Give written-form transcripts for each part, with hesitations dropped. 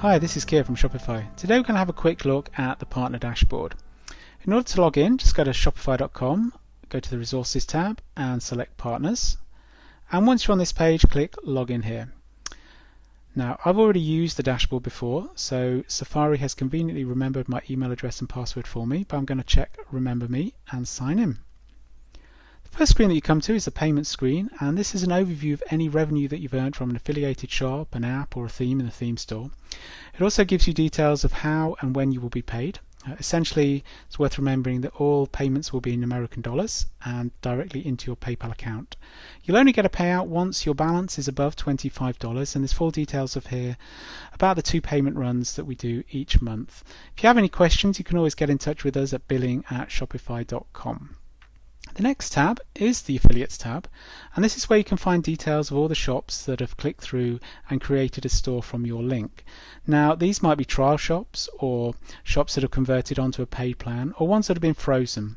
Hi, this is Keir from Shopify. Today we're going to have a quick look at the partner dashboard. In order to log in, just go to shopify.com, go to the Resources tab and select Partners. And once you're on this page, click Login here. Now, I've already used the dashboard before, so Safari has conveniently remembered my email address and password for me, but I'm going to check Remember Me and sign in. The first screen that you come to is the payment screen, and this is an overview of any revenue that you've earned from an affiliated shop, an app or a theme in the theme store. It also gives you details of how and when you will be paid. Essentially, it's worth remembering that all payments will be in American dollars and directly into your PayPal account. You'll only get a payout once your balance is above $25, and there's full details of here about the 2 payment runs that we do each month. If you have any questions, you can always get in touch with us at billing@shopify.com. The next tab is the Affiliates tab, and this is where you can find details of all the shops that have clicked through and created a store from your link. Now, these might be trial shops or shops that have converted onto a paid plan or ones that have been frozen.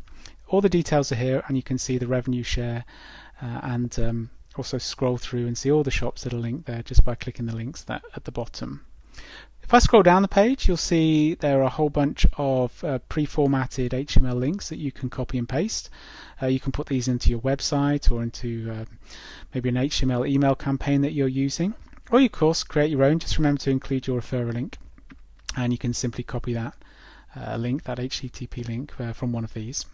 All the details are here, and you can see the revenue share and also scroll through and see all the shops that are linked there just by clicking the links that at the bottom. If I scroll down the page, you'll see there are a whole bunch of pre-formatted HTML links that you can copy and paste. You can put these into your website or into maybe an HTML email campaign that you're using. Or you, of course, create your own. Just remember to include your referral link, and you can simply copy that link, that HTTP link, from one of these.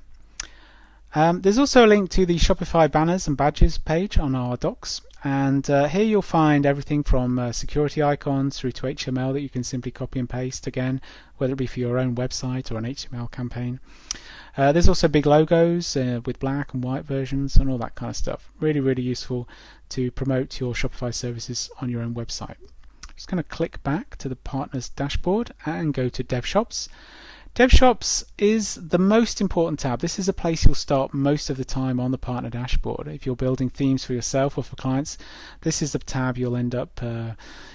There's also a link to the Shopify banners and badges page on our docs, and here you'll find everything from security icons through to HTML that you can simply copy and paste, again, whether it be for your own website or an HTML campaign. There's also big logos with black and white versions and all that kind of stuff. Really, really useful to promote your Shopify services on your own website. I'm just going to click back to the Partners dashboard and go to Dev Shops. Dev Shops is the most important tab. This is a place you'll start most of the time on the partner dashboard. If you're building themes for yourself or for clients, this is the tab you'll end up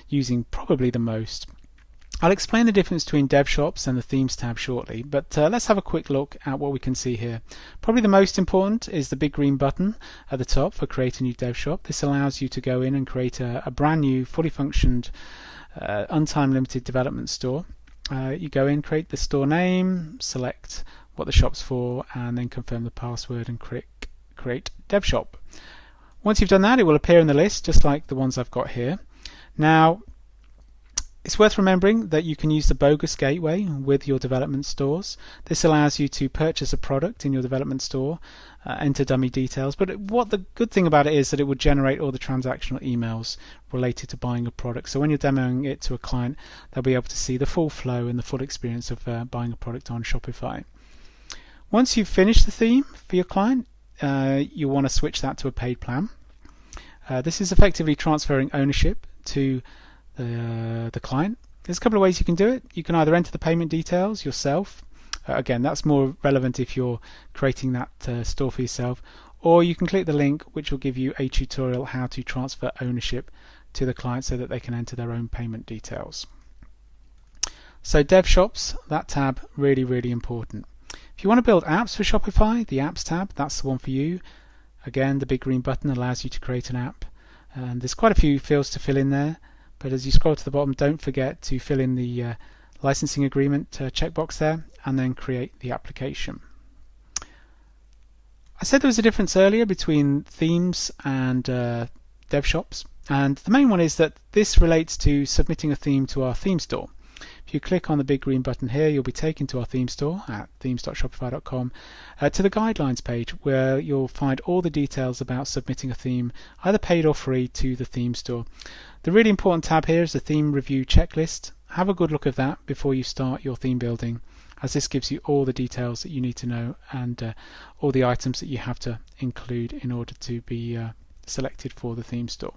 using probably the most. I'll explain the difference between Dev Shops and the Themes tab shortly, but let's have a quick look at what we can see here. Probably the most important is the big green button at the top for Create a New Dev Shop. This allows you to go in and create a brand new, fully functioned, untime limited development store. You go in, create the store name, select what the shop's for, and then confirm the password and click Create Dev Shop. Once you've done that, it will appear in the list just like the ones I've got here. Now, it's worth remembering that you can use the bogus gateway with your development stores. This allows you to purchase a product in your development store, enter dummy details, but what the good thing about it is that it would generate all the transactional emails related to buying a product. So when you're demoing it to a client, they'll be able to see the full flow and the full experience of buying a product on Shopify. Once you've finished the theme for your client, you want to switch that to a paid plan. This is effectively transferring ownership to the client. There's a couple of ways you can do it. You can either enter the payment details yourself. Again, that's more relevant if you're creating that store for yourself, or you can click the link which will give you a tutorial how to transfer ownership to the client so that they can enter their own payment details. So Dev Shops, that tab, really, really important. If you want to build apps for Shopify, the Apps tab, that's the one for you. Again, the big green button allows you to create an app, and there's quite a few fields to fill in there. But as you scroll to the bottom, don't forget to fill in the licensing agreement checkbox there and then create the application. I said there was a difference earlier between themes and Dev Shops, and the main one is that this relates to submitting a theme to our theme store. If you click on the big green button here, you'll be taken to our theme store at themes.shopify.com to the guidelines page, where you'll find all the details about submitting a theme, either paid or free, to the theme store. The really important tab here is the theme review checklist. Have a good look at that before you start your theme building, as this gives you all the details that you need to know and all the items that you have to include in order to be selected for the theme store.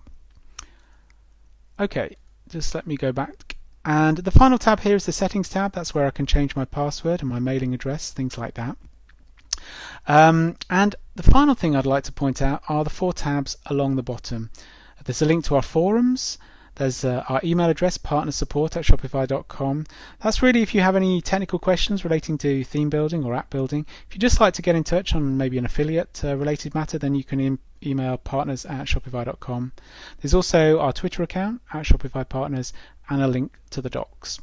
Okay, just let me go back. And the final tab here is the Settings tab. That's where I can change my password and my mailing address, things like that. And the final thing I'd like to point out are the 4 tabs along the bottom. There's a link to our forums. There's our email address, partnersupport@shopify.com. That's really if you have any technical questions relating to theme building or app building. If you'd just like to get in touch on maybe an affiliate related matter, then you can email partners@shopify.com. There's also our Twitter account @Shopify Partners and a link to the docs.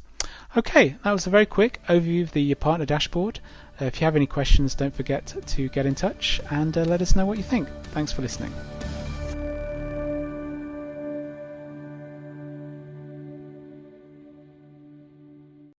Okay, that was a very quick overview of the partner dashboard. If you have any questions, don't forget to get in touch and let us know what you think. Thanks for listening.